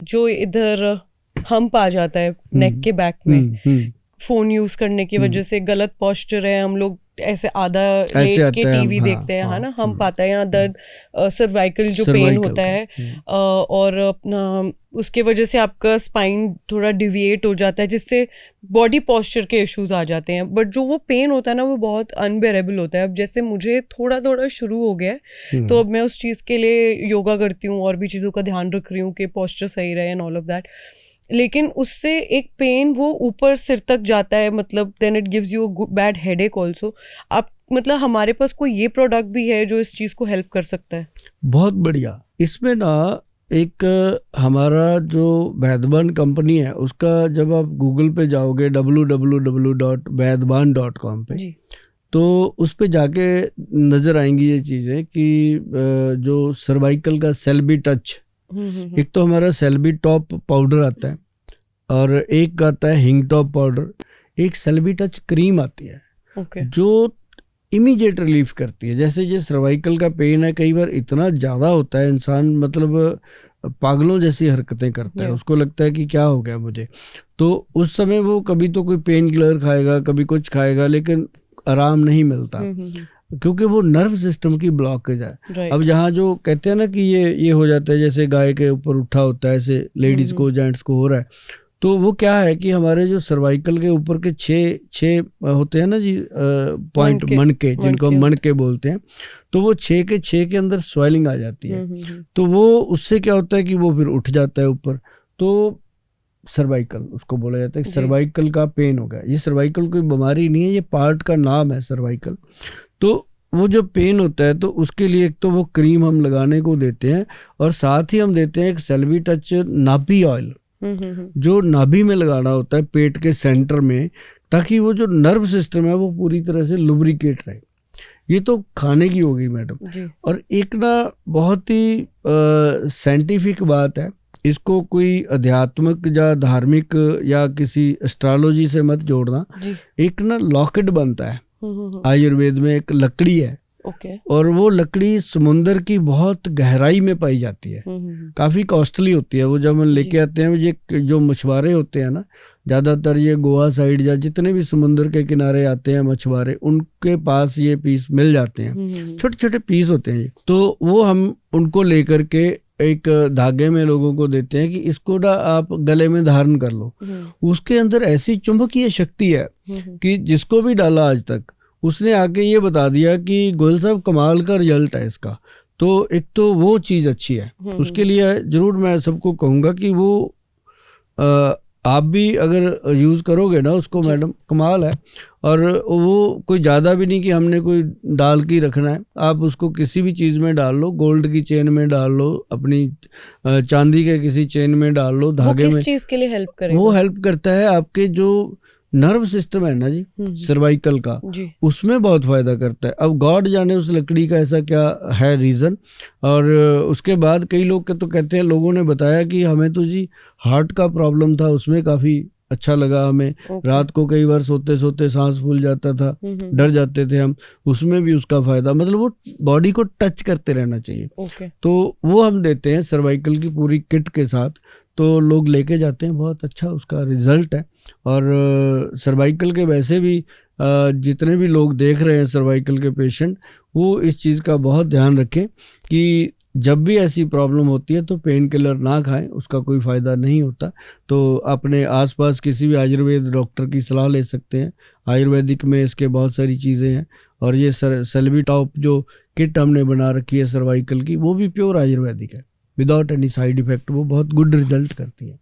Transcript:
जो इधर हम्प आ जाता है नेक के बैक में, फोन यूज करने की वजह से गलत पोस्चर है, हम लोग ऐसे आधा लेट के टीवी देखते हैं, है ना, हम्प आता है, यहाँ दर्द, सर्वाइकल जो पेन होता है, और अपना उसके वजह से आपका स्पाइन थोड़ा डिविएट हो जाता है, जिससे बॉडी पोस्चर के इश्यूज आ जाते हैं। बट जो वो पेन होता है ना, वो बहुत अनबेरेबल होता है। अब जैसे मुझे थोड़ा थोड़ा शुरू हो गया है, तो अब मैं उस चीज़ के लिए योगा करती हूँ और भी चीज़ों का ध्यान रख रही हूँ कि पोस्चर सही रहे एंड ऑल ऑफ दैट। लेकिन उससे एक पेन वो ऊपर सिर तक जाता है, मतलब then it gives you bad headache also. आप मतलब हमारे पास कोई ये प्रोडक्ट भी है जो इस चीज़ को हेल्प कर सकता है? बहुत बढ़िया। इसमें ना एक हमारा जो वैदवान कंपनी है, उसका जब आप गूगल पे जाओगे www.vaidwan.com पे, तो उस पे जाके नज़र आएंगी ये चीज़ें कि जो सर्वाइकल का सेल्बी टच, एक तो हमारा सेल्बी टॉप पाउडर आता है और एक आता है हिंग टॉप पाउडर, एक सेल्बी टच क्रीम आती है, जो इमीडिएट रिलीफ करती है। जैसे ये सर्वाइकल का पेन है, कई बार इतना ज़्यादा होता है, इंसान मतलब पागलों जैसी हरकतें करता है, उसको लगता है कि क्या हो गया मुझे, तो उस समय वो कभी तो कोई पेन किलर खाएगा, कभी कुछ खाएगा, लेकिन आराम नहीं मिलता, क्योंकि वो नर्व सिस्टम की ब्लॉकेज है। अब जहाँ जो कहते हैं ना कि ये हो जाता है, जैसे गाय के ऊपर उठा होता है, ऐसे लेडीज को, जेंट्स को हो रहा है, तो वो क्या है कि हमारे जो सर्वाइकल के ऊपर के छः होते हैं ना जी, पॉइंट, मनके, जिनको हम मनके बोलते हैं, तो वो 6 के अंदर स्वेलिंग आ जाती है। तो वो उससे क्या होता है कि वो फिर उठ जाता है ऊपर, तो सर्वाइकल उसको बोला जाता है कि सर्वाइकल का पेन हो गया। ये सर्वाइकल कोई बीमारी नहीं है, ये पार्ट का नाम है सर्वाइकल। तो वो जो पेन होता है, तो उसके लिए एक तो वो क्रीम हम लगाने को देते हैं, और साथ ही हम देते हैं एक सेल्बी टच नाभि ऑयल, जो नाभि में लगाना होता है, पेट के सेंटर में, ताकि वो जो नर्व सिस्टम है वो पूरी तरह से लुब्रिकेट रहे। ये तो खाने की होगी मैडम। और एक ना बहुत ही साइंटिफिक बात है, इसको कोई अध्यात्मिक या धार्मिक या किसी एस्ट्रोलॉजी से मत जोड़ना। एक ना लॉकेट बनता है आयुर्वेद में, एक लकड़ी है, और वो लकड़ी समुंदर की बहुत गहराई में पाई जाती है, काफी कॉस्टली होती है। वो जब हम लेके आते हैं, ये जो मछुआरे होते हैं ना, ज्यादातर ये गोवा साइड या जितने भी समुंदर के किनारे आते हैं मछुआरे, उनके पास ये पीस मिल जाते हैं, छोटे छोटे पीस होते हैं ये। तो वो हम उनको लेकर के एक धागे में लोगों को देते हैं कि इसको ना आप गले में धारण कर लो। उसके अंदर ऐसी चुंबकीय शक्ति है कि जिसको भी डाला आज तक, उसने आके ये बता दिया कि गोयल साहब कमाल का रिजल्ट है इसका। तो एक तो वो चीज़ अच्छी है, उसके लिए जरूर मैं सबको कहूँगा कि वो आप भी अगर यूज़ करोगे ना उसको मैडम, कमाल है। और वो कोई ज़्यादा भी नहीं कि हमने कोई डाल के रखना है, आप उसको किसी भी चीज़ में डाल लो, गोल्ड की चेन में डाल लो, अपनी चांदी के किसी चेन में डाल लो, धागे में। किस चीज़ के लिए हेल्प करेगा? वो हेल्प करता है आपके जो नर्व सिस्टम है ना जी, सर्वाइकल का, उसमें बहुत फायदा करता है। अब गॉड जाने उस लकड़ी का ऐसा क्या है रीज़न। और उसके बाद कई लोग तो कहते हैं, लोगों ने बताया कि हमें तो जी हार्ट का प्रॉब्लम था, उसमें काफ़ी अच्छा लगा हमें। रात को कई बार सोते सोते सांस फूल जाता था, डर जाते थे हम, उसमें भी उसका फायदा, मतलब वो बॉडी को टच करते रहना चाहिए। तो वो हम देते हैं सर्वाइकल की पूरी किट के साथ, तो लोग लेके जाते हैं, बहुत अच्छा उसका रिजल्ट है। और सर्वाइकल के वैसे भी जितने भी लोग देख रहे हैं सर्वाइकल के पेशेंट, वो इस चीज़ का बहुत ध्यान रखें कि जब भी ऐसी प्रॉब्लम होती है तो पेन किलर ना खाएं, उसका कोई फ़ायदा नहीं होता। तो अपने आसपास किसी भी आयुर्वेद डॉक्टर की सलाह ले सकते हैं। आयुर्वेदिक में इसके बहुत सारी चीज़ें हैं, और ये सेल्बी टॉप जो किट हमने बना रखी है सर्वाइकल की, वो भी प्योर आयुर्वेदिक है, विदाउट एनी साइड इफ़ेक्ट। वो बहुत गुड रिजल्ट करती है।